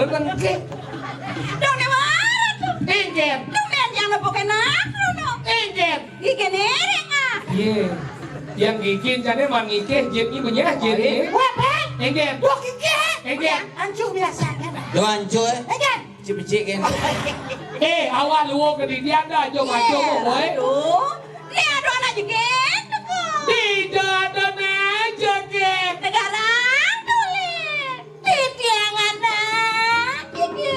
berenang ke. Dong ne mana? Engger. Dong ne yang lepokin aku no. Engger. Gigi nereng ah. Iya. Yang gikin jadi mangike jadi punya jadi. Apa? Engger. Dua gigi. Engger. Ancu biasa kan. Doa ancu Engger. cipicik kan. Awal lu ke di dia dah jom aja boy. Aduh. Ni ada anak juga. Tidak ada aja ke. Negara tulis. Di tiang anak. Gigi.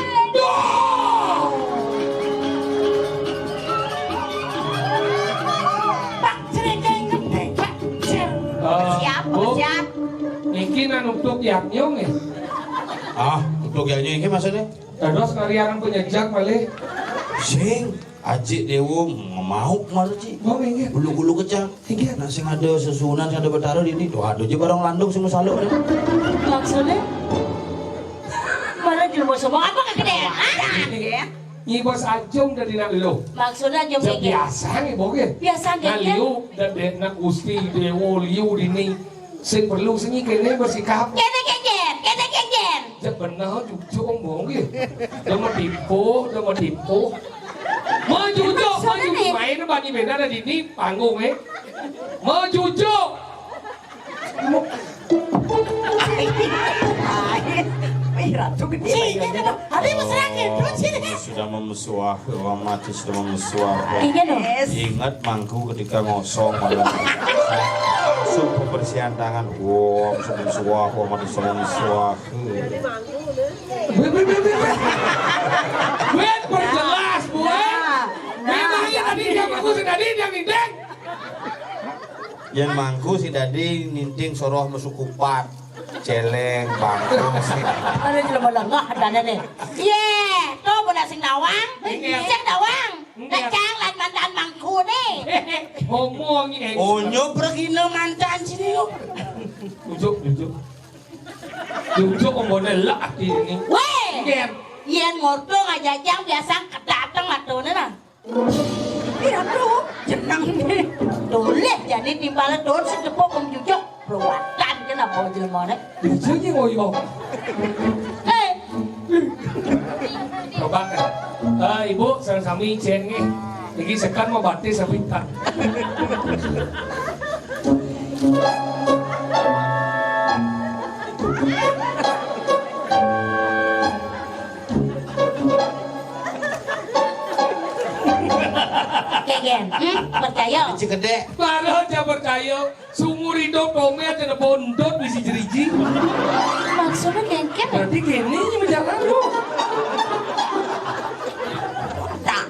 Pak cerita ngerti Pak. Siap, siap. Iki untuk yang nyong ya. Untuk yang ini maksudnya? Terus kalian punya jak malih. Sing, Aji Dewo mau kemarin Ci. Oh iya. Bulu-bulu kecang. Iya. Nah sing ada susunan, sing ada bertaruh di ini. Doa aja barang landung sing masaluk. Maksudnya? Mana jelma semua apa kegedean? Nyi bos acung dari nak lu. Maksudnya jom Jam gigi. biasa nih boge. Biasa Nah gigi. liu dan nak gusti dewo liu dini. Sing perlu sing kene bersikap. Kene kejen, kene kejen. Sebenarnya cucu omong gitu. Udah mau tipu, udah mau tipu. Mau cucu, main bagi beda ada di ini panggung Mau cucu. Sudah memesuah, orang mati sudah memesuah. Iya dong. Ingat mangku ketika ngosong malam. Suku bersihan tangan, wow, memesuah, mati sudah memesuah. Wait, perjelas, buat. Memangnya tadi yang aku tadi yang indeng. Yang mangku si Dadi ninting soroh masuk kupat, celeng, bangku. Ada jelma lengah ada nih. Ye, tuh budak sing dawang, sing dawang. Kacang lan mantan mangku nih. Ngomong ini. Onyo pergi no mantan sini yuk. Duduk. Duduk ngomongnya lah ini. Weh, Ger. yen ngorto ngajajang biasa kedatang matone nah. Iya tuh, jenang nih. Tulis jadi timbalan don sedepok menjujuk perawatan kenapa jelma nih? Dijengnya ngoyong. Coba kan. Ibu, sareng sami cen nih. Iki sekan mau batis sabita. Kegen, percaya? Kecil gede. Baru aja percaya. Sumur hidup kome ada bondot bisi jeriji. Maksudnya kengken? Berarti gini menjalan lu. Tak.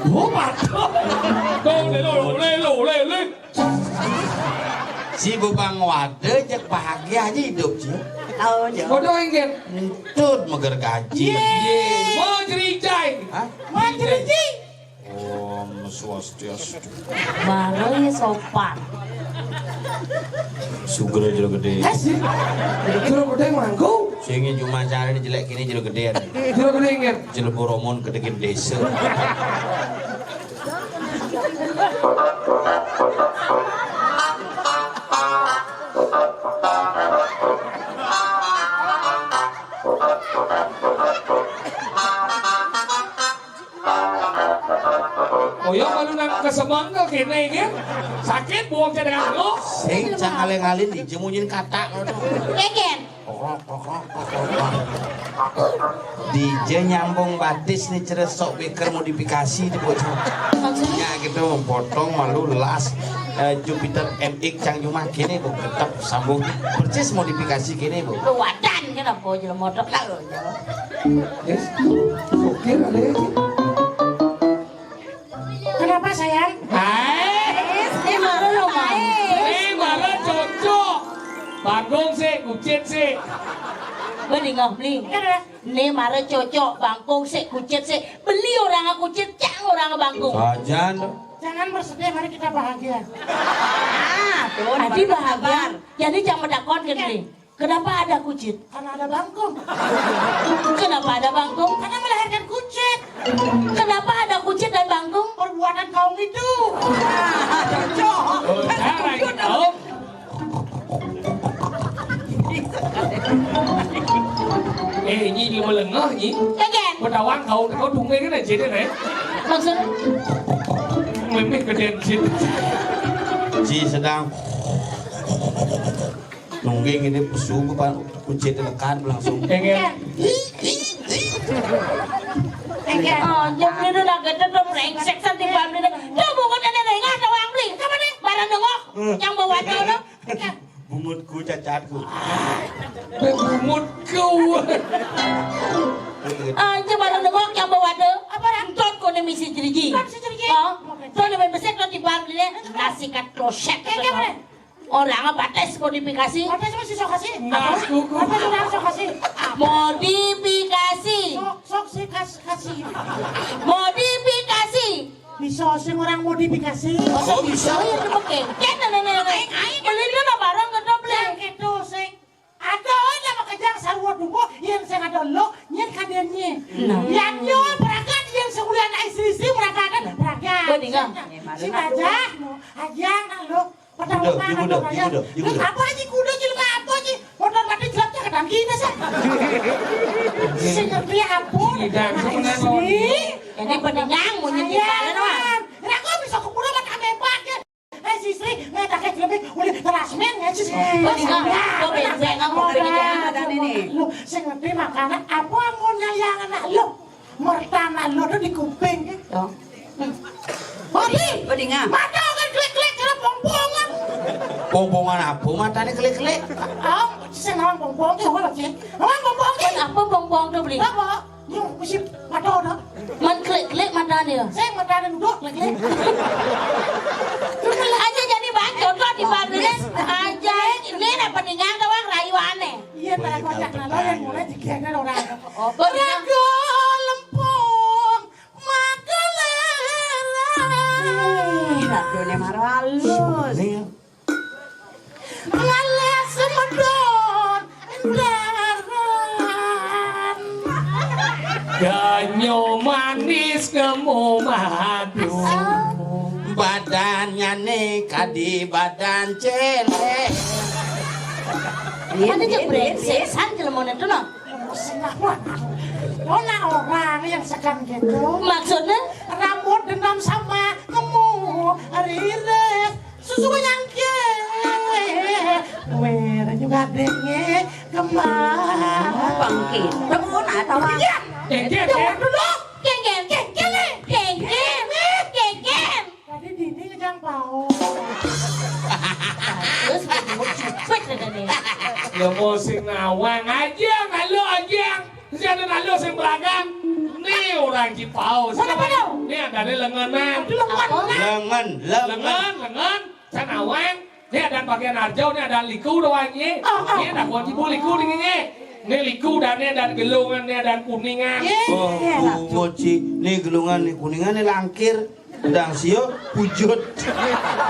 Oh, patah. Le. Si Bupang Wade cek bahagia aja hidup sih. Tahu aja. Bodoh ingin. Entut meger gaji. Mau cerijai. Hah? Mau ceriji? Om swastiastu. Baru ya sopan. Sugar jero gede. Jero gede manggu. Sing cuma cari jelek kini jero gedean. Jero gede ingin. Jero boromon kedekin desa. Oh ya kalau nak kesemangka kene ingin. Sakit buang cadangan lu. Sing cangaleng-alin dijemunyin kata. Kegen. DJ nyambung batis nih ceres sok beker modifikasi di bocah. Maksudnya? Ya gitu potong malu las Jupiter MX cang cuma kini bu tetap sambung percis modifikasi kini bu. Perawatan kenapa jelma motor tahu? Yes. Oke, ada lagi. Kenapa sayang? Hai. Ini malu loh Malah cocok. Bagong sih, kucit sih. Beli nggak beli? Ini marah cocok bangkung sih kucit sih. Beli orang kucit, jangan orang bangkung. Sajan. Jangan bersedih, mari kita bahagia. Tuh, nanti bahagia. Jadi jangan mendakon gini. Kenapa ada kucit? Karena ada bangkung. Kenapa ada bangkung? Karena melahirkan kucit. Kenapa ada kucit dan bangkung? Perbuatan kaum itu. Cocok. Nyi mà lần ngó nhỉ? Kengken. Mà đào ănเขาtrúng cái này chết đây này. Maksudnya? Mình keden chết. Ji sedang nungging ini pesu Pak kucing tekan langsung. Kengken. Kengken. Oh, jam ni dah gede dah brengsek santi bam ni. Dah bungut ada dengar ada orang beli. Apa ni? Barang dengok. Yang bawa tu tu. Bungutku cacatku. Bumut kau. Anjir barang dengok yang bawa tu. Apa dah? Tuan kau ni misi jeriji. Oh, tuan ni besek dah di bam ni. Nasi kat krosek. Orang batas modifikasi. Batas masih sok kasih. Aku. Batas sudah sok kasih. Modifikasi. Sok sih kasih. Modifikasi. Bisa sih orang modifikasi. Oh bisa ya tu pakai. Kan nenek. Beli tu nak barang ke tak beli? Yang itu sih. Ada orang nak kerja sarwa dulu yang saya ada lo nyen kadernya. Yang nyo berangkat yang sebulan ICC berangkat kan berangkat. Betul. Si aja, aja nak lo. Apa aja kuda jelma apa aja? Motor mati jelapnya ke tangki dah sah. Si ngerti apa? Tidak, Ini pendengang mau nyetir mana doang? Aku bisa kuda mat ame pakai. Sisri, nggak tak kayak lebih udah terasmen ya sih. Kau benseng aku kerja ada ini. Lu, saya ngerti makanan apa mau nyayang anak lu? Mertana lu tuh di kuping. Bodi, mata kan klik-klik cara pong-pongan. Pongpongan apa matanya kelek-kelek? Saya nawang pong-pong tuh apa sih? Nawang pong-pong tuh. Apa bong-bong tu beli? Apa? Yung mesti mata dah. Man klik-klik mata dia. Saya mata duduk klik-klik. Aja jadi bacot lah di Bangladesh. Aja ini nak pendengang doang rayuannya. Iya, tak kocak nalo yang mulai dikira orang. Oh, pendengang. Raga lempung, maka Radionya marah halus. ngalah semedon daran. Ganyo manis nemu madu. Badannya nih kadi badan celek. Ada je brengsek san jelmone tu noh. Orang yang sekan gitu. Maksudnya? Rambut dendam sama kamu riris susu yang ke merah juga denge kemar Bangkit. Temun atau apa? Kengken. dulu Kengken. Kengken. tadi dini ngejang pau Terus cepet dah ni. Ya mau sing nawang aja, ngalo aja. Jangan ngalo sing beragam. Ni orang Cipau. Ni ada ni lenganan. Lengan. Saya nawang. Ni ada bagian arjau, ni ada liku doang ni. Ni ada kuan Cipu liku ni ni. Ni liku dan ni ada gelungan, ni ada kuningan. Oh, moci. Nih gelungan nih kuningan nih langkir. Sedang sio pujut.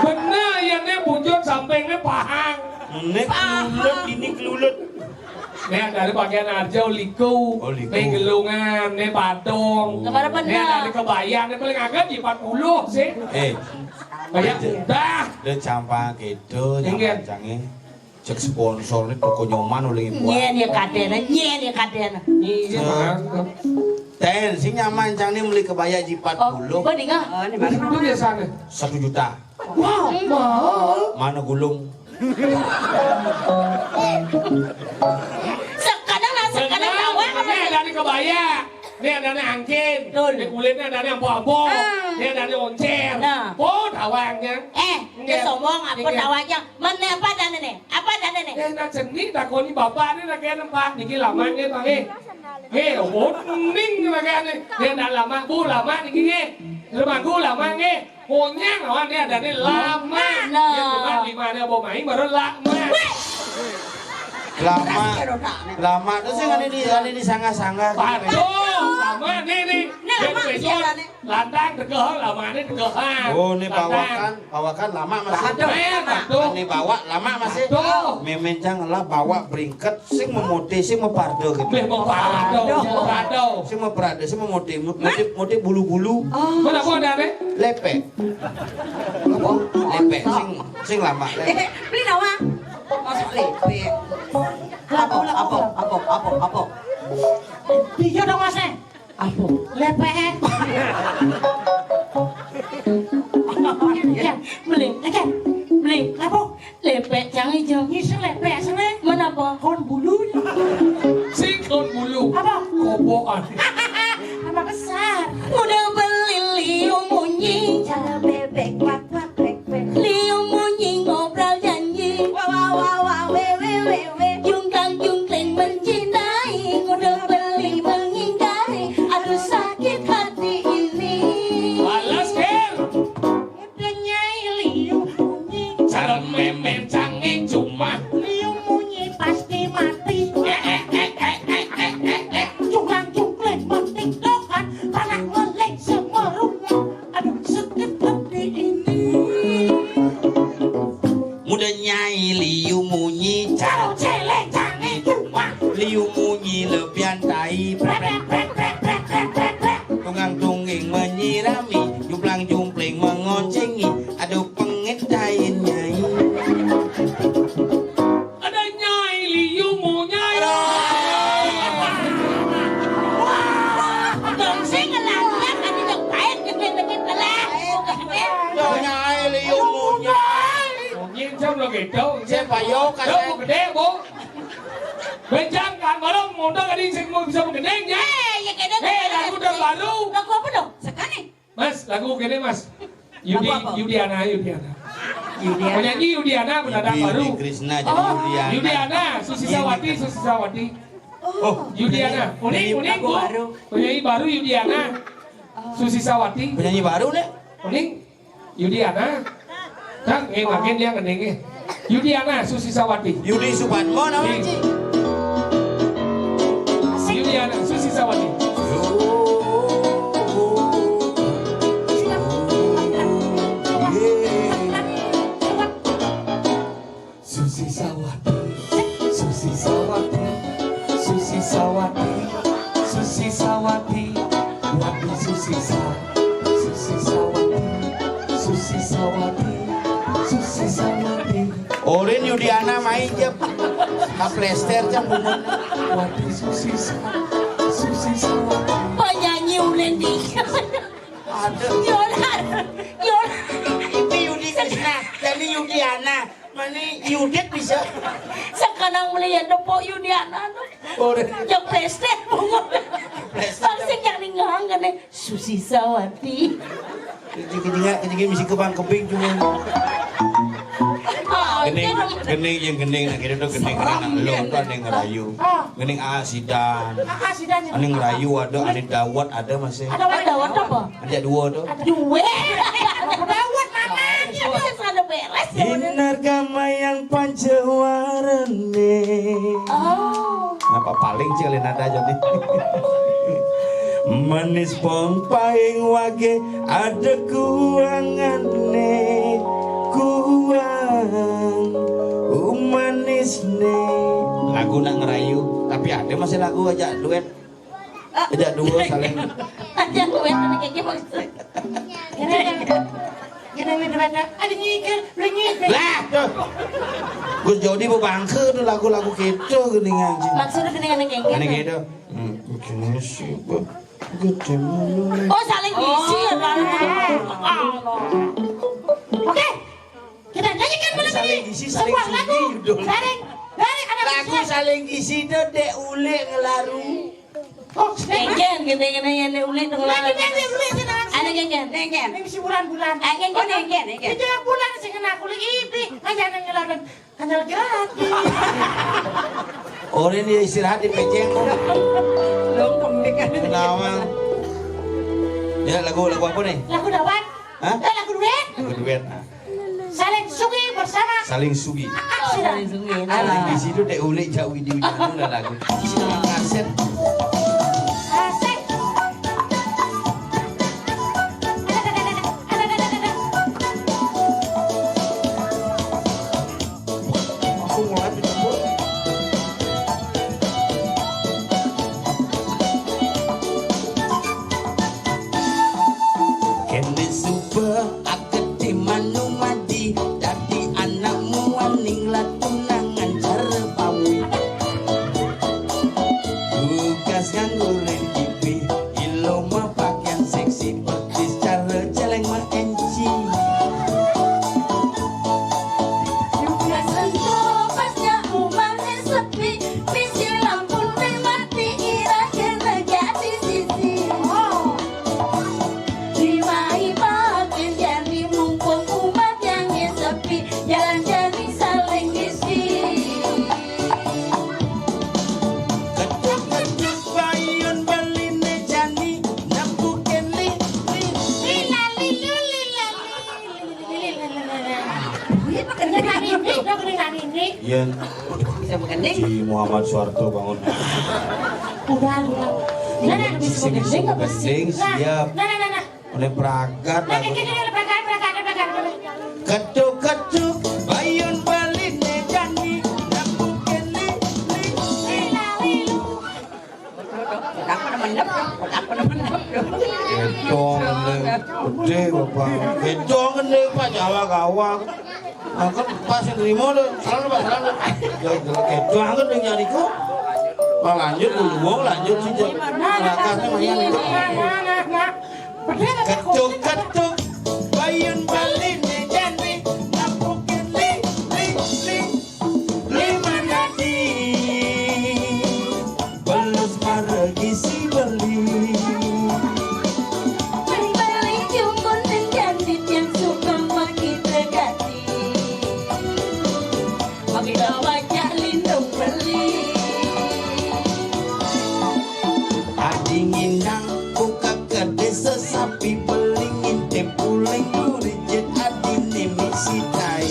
Benar yang ni pujut sampai ni pahang. Nih kelulut ini kelulut. Ni ada bagian arjau liku. Oh, liku. Ni gelungan, ni badung. Kepada Ni ada kebayang, ni paling agak di 40 sih. Kayak dah. Dia campang gitu, Ingat. campang cek sponsor nih toko nyoman oleh ibu. Nye dia kaden. Iya, Bang. Ten, sing nyaman cang nih beli kebaya di 40. Oh, pendengang. Oh, ini mana? Itu dia sana. 1 juta. Wow, mahal. Mana gulung? Sekarang tawang. Ini ada di kebaya. Ini ada di angkin. Di kulitnya ada di ampo-ampo. Ini ada di oncer. Nah. Oh, tawangnya. Dia sombong apa tawanya? Mana apa dan ini? Nak seni tak kau ni bapak ni nak kena nampak. Niki lama ni tak oh, ning nak kena. Dia dah lama, bu lama niki ni. Lemangku lama ni. Punya kawan ni ada ni lama. Dia cuma 5 dia bawa main baru lama. Lama tuh sih kan ini sangat-sangat. Aduh, lama ni. Dia besok landang tegah lama ni tegah. Oh, ini bawakan lama masih. Ini bawa lama masih. Memencang lah bawa beringket sing memode sing mepardo gitu. Pardo. Sing mepardo sing memode bulu-bulu. Mana pun ada ni. Lepek. Apa? Lepek sing lama. Beli nawa. Masuk lepek. Apa? lepek. Beli, beli. Apa? Lepek canggih jauh. Nyiseng lepek seneng. Mana apa? Kon bulu. Sikon bulu. Apa? Kobokan. Apa besar? Udah beli liu munyi, Cara bebek wak wak wek wek. liu munyi ngobrol janji. Wah wah wah wah we we we we. Jungkang jungkling mencintai, udah beli mengingkari. Aduh sakit hati ini. Balas ker. Udah nyai liu munyi. Cara memen canggih cuma. Liu munyi pasti mati. Jungkang-jungkling mentiktokan, panak melek semerunya. Aduh sakit hati ini. Muda nyai liu munyi Caro celeng canggih cuma. liu munyi lebihan tai Prek prek prek prek prek prek prek. tunggang tungging menyirami jumplang jumpling mengoncengi aduh pengit tai nyai Ada nyai liu mu nyai. Dong sih ngelanggar kan tidak baik gede-gede telah. yo nyai liu munyi Nhìn trong là cái trâu. Xem phải vô cả Trâu xem. một cái đen bố. Bên trong cả mở đông một đôi cái đi sinh một xong một cái đen nhé. Ya kayak gitu. Eh, lagu udah baru. Lagu apa dong? Sekali. Mas, lagu gini mas. Lagu apa? Yudiana. Penyanyi Yudiana pendatang baru. Krishna jadi Yudiana Yudiana, Susi Sawati. oh Yudiana, unik lagu Bu. baru. Penyanyi baru Yudiana. Susi Sawati. penyanyi baru nih Unik. Yudiana. Kan makin dia ngenenge. Yudiana, Susi Sawati. Yudi Supadmo namanya Ci. Yudiana, Susi Sawati. Susi Sawati, Susi Sawati, Susi Sawati, Susi Sawati, Wati Susi Sawati, Susi Sawati, Susi Sawati, Susi Sawati, Orin Yudiana main jep kaplester jam bumun Wati Susi Sawati, Susi Sawati. Penyanyi Ulendi. ada Yolan. itu Yudi Krishna jadi Yudiana mana Yudit bisa Sekarang melihat depo Yudiana. Orin Yang presiden bunga. Pasti yang ninggang nih. Susi Sawati. kejengan misi kebang keping cuma Oh, gening yang gening nak kira tu gening anak lo tu ada yang ngerayu gening asidan Makasih dan ada yang ngerayu ada dawat ada masih ada apa? ada dua tu Dua. dawat mama. Ada ada beres. Hinar kama yang pancawarane Oh. apa paling cilin ada jadi manis pong paing wage ada kuangane kuang manis ne lagu nak ngerayu tapi ada masih lagu aja duet aja dua saling Aja duet ini kayak gimana? Gini ada nyikir, nyikir. lah tuh Gus Jody bangke tuh lagu-lagu gitu gini anjing Maksudnya dengan yang ini kayak gitu gini sih gede mulu Oh saling ngisi ya kan? Oke, kita nyanyikan malam saling ini isi saling sebuah lagu sunyi dong dari anak lagu kecil. saling isi tuh dek ule ngelaru Oh, Gengen gini yang ulit dong lah. lagunya dia beli sih nang. Ada gengen. Nengken. Ini si bulan-bulan. Gengen Oh nengken nengken. Itu yang bulan sih kena kulit ibi, ngajarin ngelawan kanal gratis. orang dia istirahat di pejeng Belum pembikan. kenapa ya lagu apa nih Lagu dawat. Hah? Lagu duet. lagu duet nah. Saling sungi bersama. saling sugi Oh saling sungi. saling isi tuh dek ule jauh di ujung lah lagu isi nama kaset Asik. aku mulai pindah kene super aketi manu madi dadi anakmu aning latunangan cara pawi Presiden Bisa mengending. Haji Muhammad Soeharto bangun. Udah. Nah, bisa Sing nggak penting siap. Nah. Oleh pragat. Nah, berangkat. Ketuk bayun baline jani nabung kene Kotak pada mendep dong. Kotak pada mendep dong. Ketong gede bapak. Ketong gede pak Jawa gawang. Nah kan pas yang terima tuh selalu pak selalu. Ya ketong gede nyari kok. Pak lanjut dulu lanjut sih. Rakasnya mayan itu. Ketuk bayun baline jani nabung kene lima nadi belus maragi si beli. Balik jungkon dan jandit yang suka makin tegati. Makin baca lindung beli. Adingin nang buka ke desa sapi belingin tempuling murijit adine misi tai.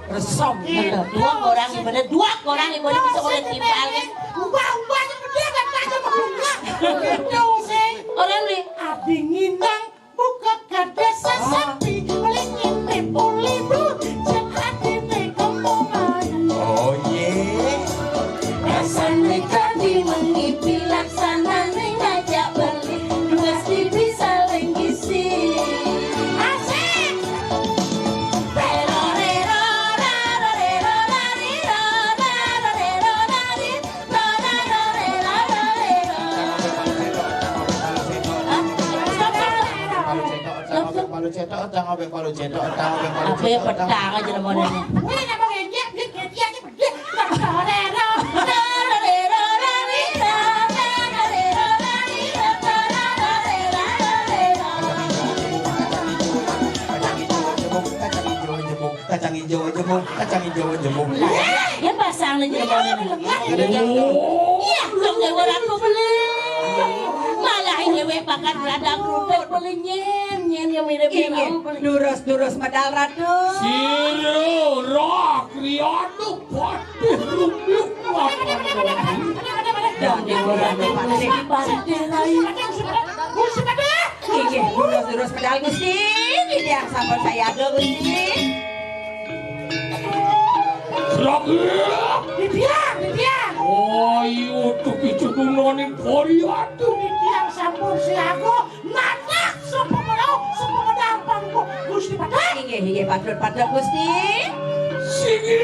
Resom. Dua orang ibadah bisa oleh timpal kan. Ubah gede kan aja mengguna. Gitu sih. Orang nih. Abi nginang buka ke desa sapi melingin puli bu cek hati nih ngomong aja. Oh ye, Rasanya tadi mengipi laksana ngajak beli. Dua TV saling ngisi. Asik. Rero rero raro rero rariro raro rero rari raro rero rero. palu cetok otang obeng palu cetok otang obeng palu Apa ya petang aja namanya. Wih, nama ngejek, dia aja gede. Rero. Raro rero rariro raro rero rariro raro rero rero. kacang hijau jemuk. Ya pasang aja namanya. Iya, belum nyewa aku beli. Malah nyewa pakan radang kerupuk beli nyen yang mirip-mirip. Durus medal ratu. Siro, rock, riadu, patuh, lumluk, Dong nyewa ratu pada deh. Iki durus medal Gusti. Ini yang sampun saya ada Gusti. rock, Bibiang. oh iya, tuh kicu nonin poriatu. Bibiang sampun si aku nanak sepemedal pangku Gusti Padang. Iki patut Gusti. Sigil.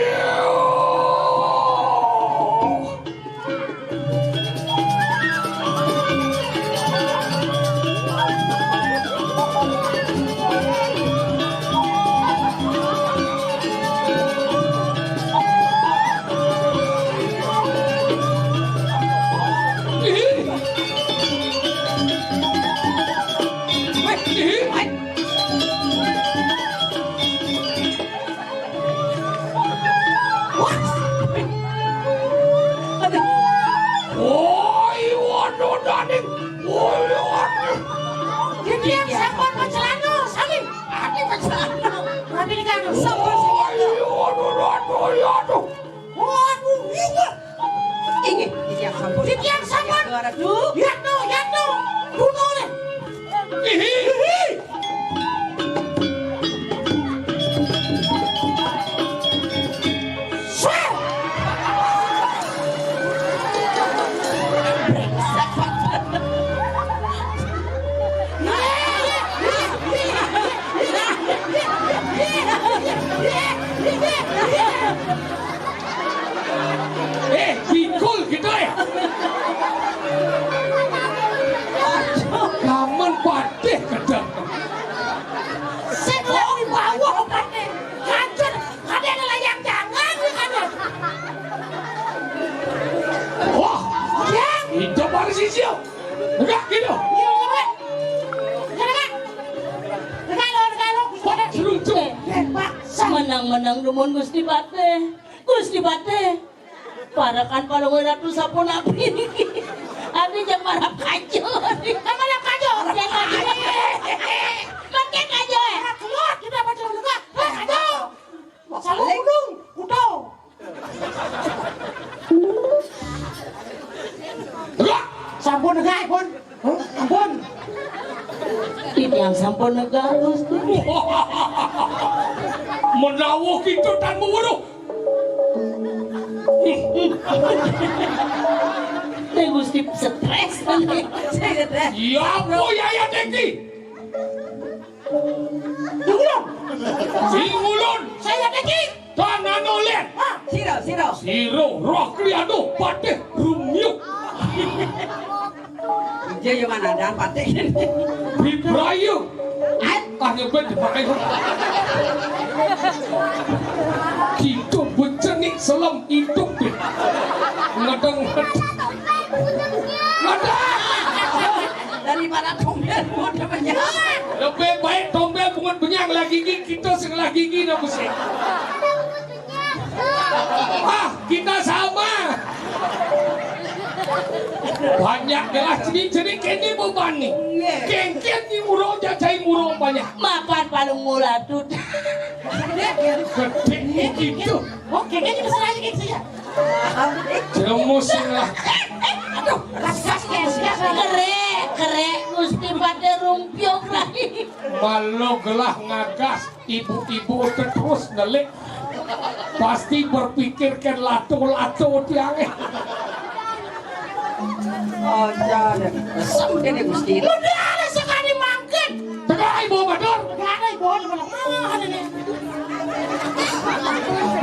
Bibiang sampun mencelana saling. Adi mencelana. Tapi ini kan sampun waduh, iya. Iki yang sampun. Bibiang sampun. Ratu. Ya tuh. Kuno nih. Pikul gitu ya. Kamen padeh kadang. Saya mau bawa obatnya. Hancur. Ada yang layang jangan. Wah, Yang. itu baru sisiu. Enggak gitu. Seruntung. Menang dumun Gusti Pateh. Parakan palungan ratu sapun api niki. Adi jam marap kajo. Marap kajo. Pakai kajo ya. Keluar kita baca juga. Kajo. Salah gunung, kudo. Lah, Sampun negah pun. Ampun. Yang sampun negah Gusti. menawuh gitu dan meweruh. Teh Gusti stres nanti. Ya bu ya Deki. Dulun. Singulun. Saya Deki. Tangan olian. Siro. Siro roh kriado patih rumyuk. Dia yang mana dan patek. Bibrayu. Ah nyebut dipakai. Hidup bencenik selam hidup. Ngadang. Daripada tombel mudah banyak. Lebih baik tombel bunga benyang lagi kita sebelah gigi nak pusing. Ah, kita sama. Banyak gelas jenis kini beban nih. Kengken ni murau jajai murau banyak. Mapan palung mulatut. Gede gitu. Oke, kayaknya bisa lagi gitu ya. Jemusin lah. Aduh, raksas Kere Gusti pada rumpiok lagi. Malu gelah ngagas ibu-ibu terus nelik. Pasti berpikirkan lato-lato tiangnya. Oh, jangan. Sampai dia Gusti. udah ada sekali mangket. Tengah ibu Bador. Gak ada ibu, mana ada nih.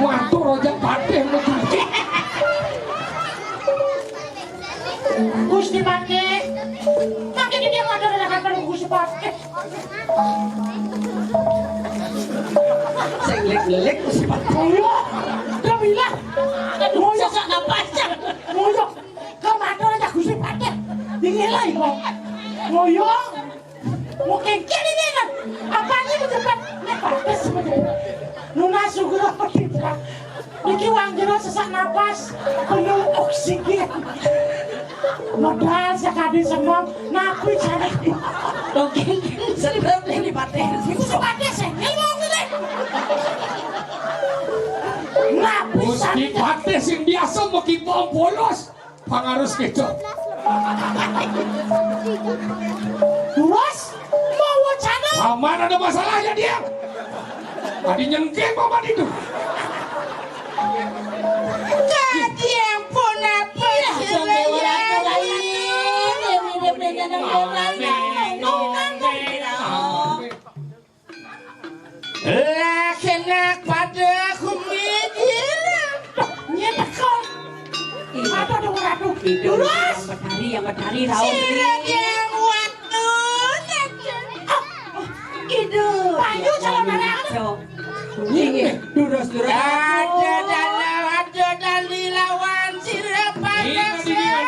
Mantu rojak patih mencuci. Gusti Pake. Makin dia nggak ada redakan Gusti Pake. Saya ngelek Gusti Pake. Moyo, udah bilang. Moyo, Sasa napasang. moyo. Kemana aja Gusti Pake? Dingelai kok. Moyo. Mau kengkel ini kan? Apanya di depan? Pates sebenarnya. Nuna sugro kita. Niki wang jero sesak napas, penuh oksigen. Modal sekali semua, napi cari. Oke. Sedang ini patek. Gusti Pake sengel mau gini. Napi Gusti cari. patih sing biasa mungkin bom polos. Pangarus gitu. Luas, mau wacana. Aman ada masalahnya dia. Tadi nyengkeng paman itu. Jadi yang pun apa Sampai orang lain. Dewi dan orang lah kena pada kumidin. Nyetakon. Ada dong ratu. Luas. Yang bertari tahu. Sirat yang waktu. Gitu. Payu calon anak. Ini durus. Ada dari lawan sirat pada saya.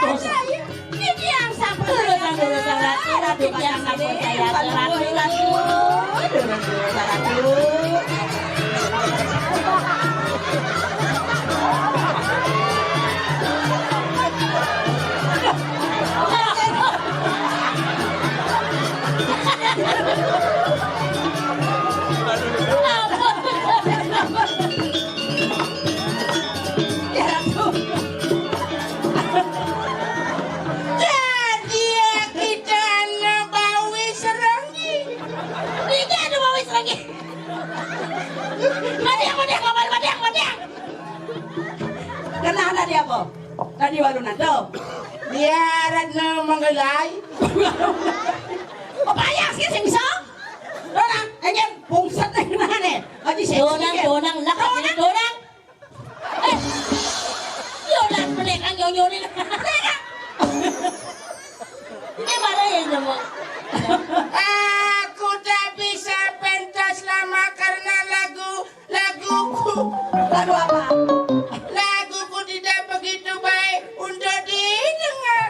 Ini yang sampai Urusan ratu yang sampun saya ratu. jadi kita nabawi serangi. Ini ada bawis lagi. Madiang. Karena ada dia apa? Tadi baru nanti. Biarat na manggalay. Papayas ka sing bisa? Donang, ayan, pungsat na yun na Aji sexy. Donang, lakas ini donang. Donang, pelik ang nyonyonin. Ini mana yang nemu? Aku tak bisa pentas lama karena laguku apa? laguku tidak begitu baik untuk didengar.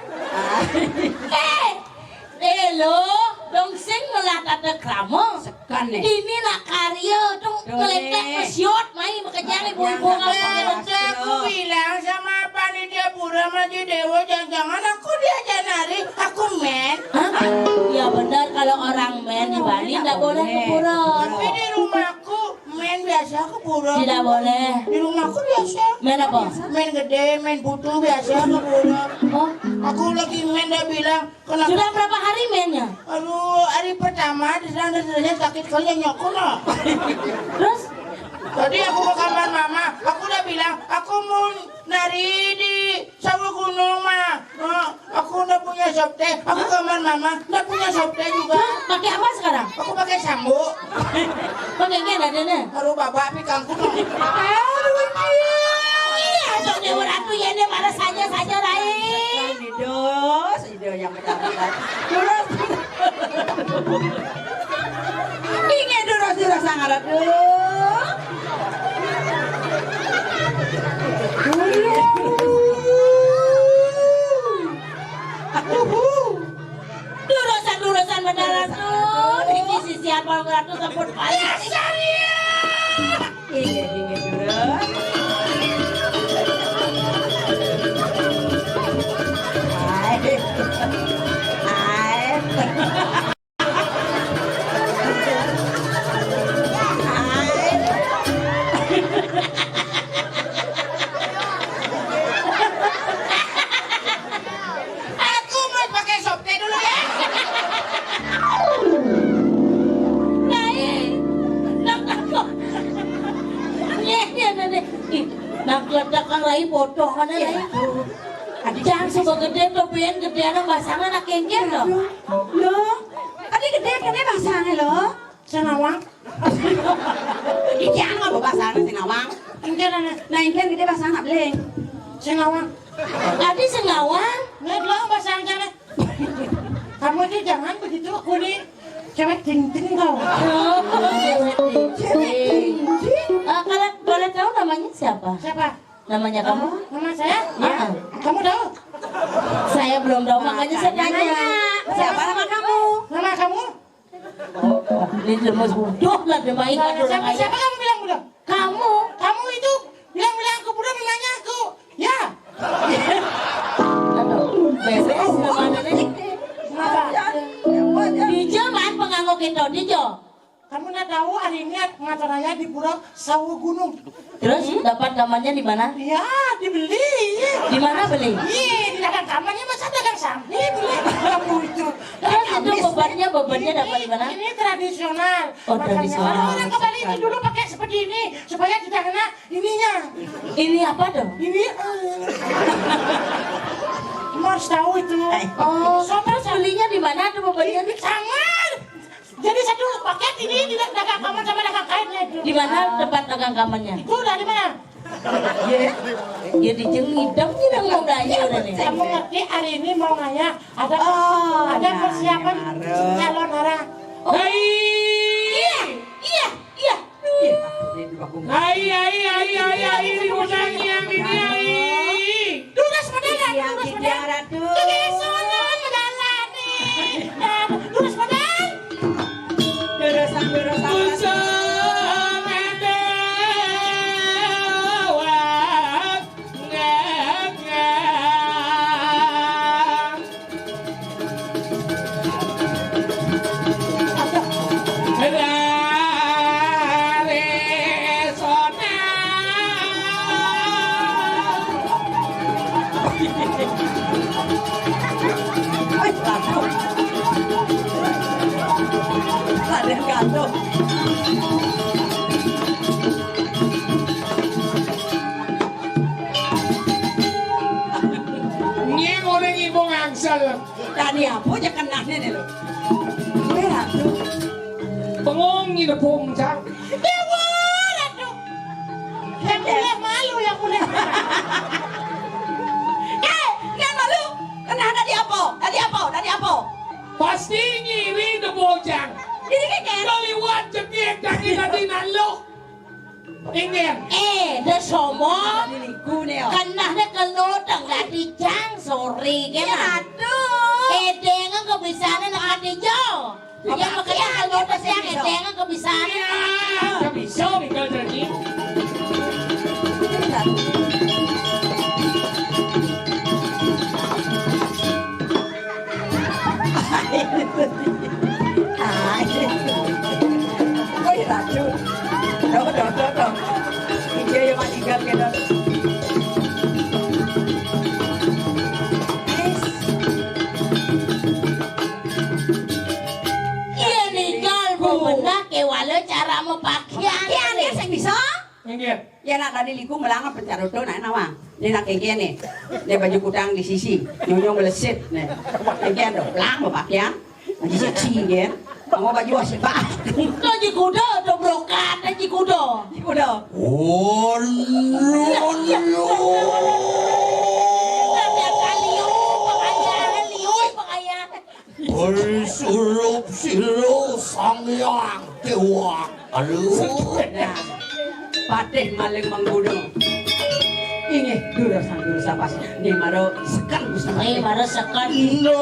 Hello, dong sing ngelakat ke kramo. Sekan nih. Ini nak karya dong ngelek mesiot main makanya ibu-ibu Aku bilang sama panitia pura maju dewa jangan aku diajak nari, aku men. Ya benar kalau orang men di Bali nggak boleh ke pura. Tapi di rumahku men biasa. biasa ke pura. Tidak boleh. Di rumahku biasa. Main apa? Main gede, main putu biasa ke pura. Oh, Aku lagi main dia bilang, kenapa? sudah berapa hari mainnya? Aduh, hari pertama disana sakit kali nyokok no. Terus? Tadi aku ke kamar mama, aku udah bilang, aku mau nari di sawah gunung mah. Aku udah punya sopte, aku ke kamar mama, udah punya sopte juga. Pakai apa sekarang? Aku pakai sambu. Pakai gini adanya. Aduh bapak pikangku no. Iya, dong Dewa Ratu ya ini mana saja Rai. Ido yang benar-benar. Duros. Ingin duros sangat aduh. Durusan benar Ratu. Ini sisian Palu Ratu sempur paling. Ingin duros. Aku mau pakai sopte dulu ya. Nakledakan Rai bodoh mana Rai. Jangan sebab gede topian gedean pasangan nak kengker loh. Loh, adik gede pasangan loh. Senawang. Iki ang apa pasangan sing awang? Nah, ingkar gede pasangan beleng. Senawang. Adi sengawang. Nggak lo pasang jalan. Kamu itu jangan begitu kuning. Cewek ting-ting kau. Kalau boleh tahu namanya siapa? Siapa? Namanya kamu? Nama saya? Ya. Kamu tahu? Saya belum tahu makanya saya tanya. Siapa nama kamu? Nama kamu? Ini lemes bodoh lah dia main Siapa kamu bilang budak? Kamu? Kamu itu bilang aku budak namanya aku. Ya. Beres namanya nih. Kenapa? Dijo man penganggo kita Dijo. Kamu nak tahu hari ini ngacaranya di Pura Sawu Gunung. Terus dapat kamarnya di mana? Ya, dibeli. Di mana beli? Iya, di dagang kamarnya masa dagang sampah beli kamu itu. Terus itu bebannya dapat di mana? Ini tradisional. Oh, Makanya tradisional. orang kembali itu dulu pakai seperti ini supaya tidak kena ininya. Ini apa dong? Ini kamu harus tahu itu. Oh, terus belinya di mana tuh bebannya? Sangat. Jadi satu paket ini di dagang kamar sama dagang kainnya itu. Di mana tempat dagang kamarnya? Itu dari mana? Ya di Jengidam tidak mau belanja udah nih. Kamu ngerti hari ini mau ngaya ada persiapan calon orang. Iya. Ini gudangnya yang ini ai. Duras medalan, Yang duras Didiang medalan. Ratu. Kegesolan medalan nih. Duras medalan. Durosan Usah medewat ngegang. Dari sona. Ada gantung. Nyeng orang ibu ngangsel. Tadi apa aja kenanya nih lo. Ratu. Bengong ni depung cang. Dewa Ratu. Yang boleh malu yang boleh. Jangan malu. Kenapa tadi apa? Tadi apa? Pasti ngiri depung cang. Ini kayak Kaliwat jengkiek kaki nanti nalo. Ingin. Dah somong. liku nih. Kanahnya kelodang lah di jang sorry kan? Aduh. Dengan kebisaannya nak Dijo. Yang makanya kelodang yang dengan kebisaannya. Ya, bisa Mikael jadi. Ratu. Iya nih kalbu benak kewala cara mau pakaian. Kian dia sing bisa. Ingat. Ya nak tadi liku melangan pencaroto nak nawang. Ni nak kian ni. Dia baju kutang di sisi. Nyonyong melesit ni. Kian dok pelang berpakaian. Di sisi kian. Kamu baju asyik bah. Kau jikudo, dobrokan, jikudo. Udah. Oh, no. Bersurup-surup sang yang dewa. Aduh. Nah, patih maling menggudo. Ini dulu sang dulu sapas. Ni maro sekan bersama. Eh, marah sekan. No.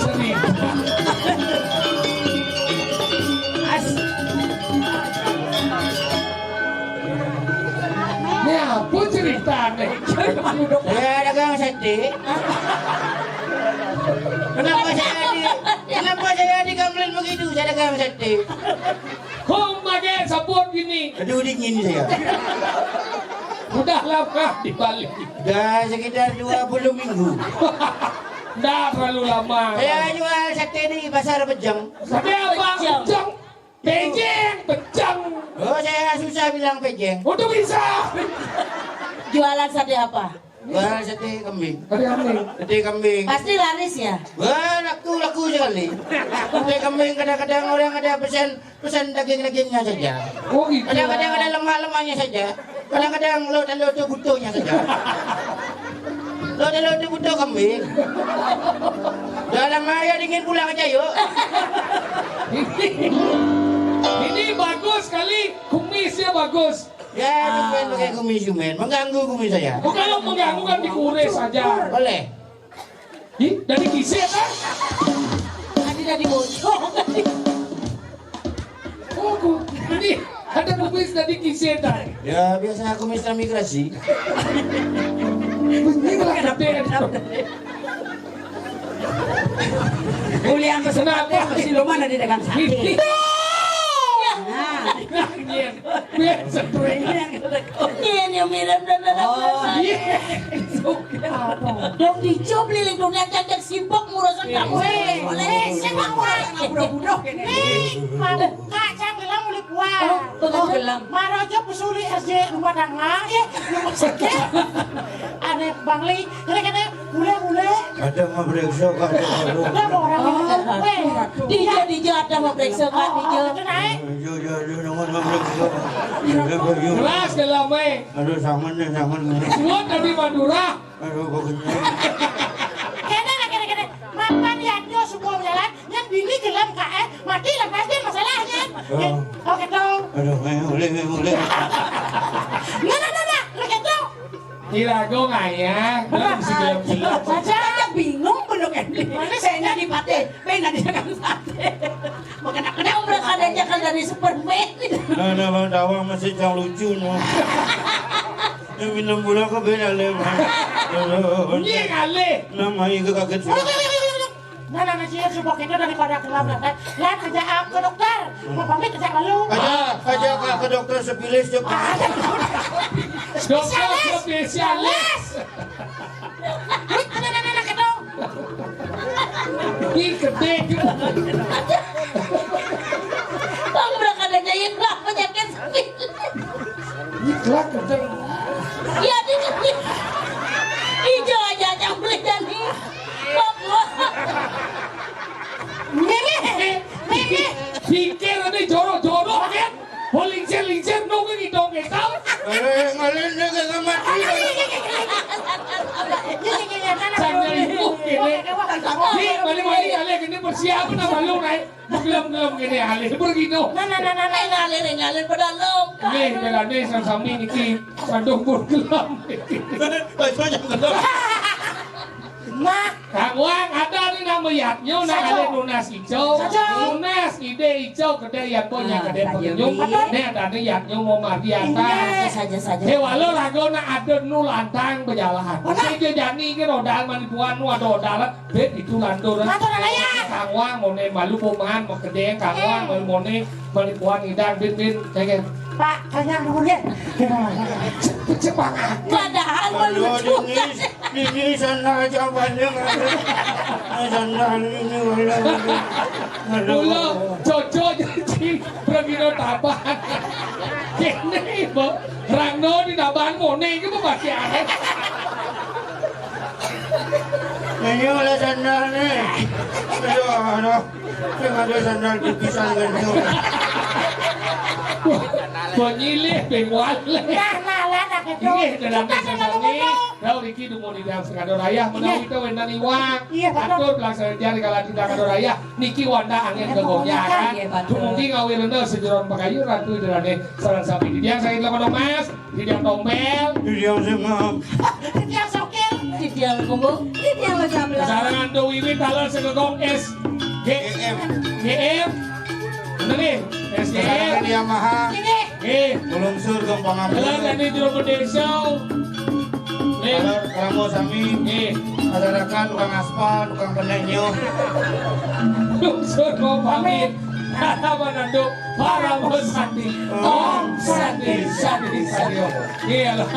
Sedih. As. Ini apa ceritanya? Saya dagang sate. Kenapa saya digamblin begitu? Saya dagang sate. Kau pakai sabun gini. Aduh dingin saya. Udah lama dibalik. Dah sekitar 20 minggu. Dah terlalu lama. Saya jual sate di pasar Pejang. Sampai apa? Pejang. Pejeng. Pejang. Oh saya susah bilang Pejang. Untuk bisa. Jualan sate apa? Jual sate kambing. Ada kambing. Sate kambing. Pasti laris ya? Wah laku sekali. Sate kambing kadang-kadang orang ada pesan daging-dagingnya saja. Oh gitu. Kadang-kadang ada lemak-lemaknya saja. Kadang-kadang lote-lote butuhnya saja. Lote-lote butuh kambing. Dalam air dingin pulang aja yuk. Ini bagus sekali. Kumisnya bagus. Ya, cuman pakai kumis-kumis, mengganggu kumis saya. Oh, kalau mengganggu kan dikures saja. Boleh. Ih, dari kisah kan? Tadi dari bocor. Oh, ini ada kumis dari kisah tadi. Ya, biasa kumis transmigrasi. Ini lah gede. Kuliah kesempatan masih lumayan ada di dagang sate. Nah, Biasa tuh. Iya nih mirip dan ada Iya. Dong dicob liling dunia cacat sibuk ngurusin kamu. Boleh, saya budak-budak Nih, Kak, saya bilang mulai puas. Oh, gelam. Maro aja pesuli SD rumah tangga, ya, rumah sakit. Ada Bang Li, kira-kira boleh. Ada memeriksa kan? Ada orang yang Dijo ada mau periksa kan Dijo. Itu naik. Jangan memeriksa. Kelas dalam Aduh, sangan. Semua dari Madura. Aduh, pokoknya. Kira-kira. Mapan lihatnya semua jalan, yang bini gelam Kak, mati lah pasti masalahnya. Oke dong. Aduh, boleh. Nah, gitu. Kira gue nggak ya? Belum bisa gelap-gelap. Saya bingung belum ini. Saya di pate, bena di dagang sate. Bukan aku Kamu berangkat aja kan dari Superman. Nah, Bang Tawang masih yang lucu no. Yang minum gula ke beda lebar. Ini kali. Namanya ke kaget sih. Nah, sih sebuah kita daripada kelam kan. Lihat kerja ke dokter. Mau pamit kerja lalu. Aja ke dokter sepilis cok. Dokter spesialis. Nah, gitu. Ini gede. Kamu berangkat aja yang nggak penyakit sepil. Ini kelak gede. Iya di Ijo aja yang beli jadi. Mimi. Pikir ini jorok kan? Oh lincir nunggu gitu tau? Ngalen dia ke mati. Sambil limpuk gini. Ini balik-balik kali gini persiapan sama lu naik. Gelem-gelem gini kali. Begitu. Ngalir pada long. Nih, jalan nih sama-sama ini. Sandung pun gelem. Banyak gelap. Nah, Kang Wang, ada nih nama melihatnya nak ada lunas hijau, lunas ide hijau kedai yang punya kedai penyum, nih ada niatnya mau mariata. Saja. Hewalau rago nak ada nulantang berjalan. Saya jadi ke rodal manipuan nu ada rodal, bet itu lantur. Kangwang mau nih malu poman mau kedai kangwang mau nih manipuan idang bin kayak. Pak, kayaknya kemudian cepat. Padahal melucu. Ini sana jawabannya sana ini Ulo, coco jadi pergi no taban. Kene bo, rangno di taban mone itu pasti aneh. ini oleh sandal nih aduh jangan ada sandal dipisah dengan Penyilih penguat leh. Lah nak itu. Ini dalam sesama ini, tahu Riki mau di dalam sekadar raya menawi itu wenda niwang. Atur pelaksanaan jari kalau tidak kadar raya, Niki wanda angin kegongnya kan. Mungkin ngawin rendah sejeron pakayu ratu dari sarang sapi di dia saya lakukan mas, di dia tombel, di dia sengam, Dia sokil. Tidial kumbung. Tidial macam lah. sarangan do wiwit talal segegong S, GM, bener nih, sekarang SGM, Yamaha belum sur ke pengambil Jalan dari Jero Bedesau. Ramo sami ada rekan tukang aspal tukang penenyo Lungsur mau pamit. Kata menanduk para bos sandi. Om sandi. Iya lah.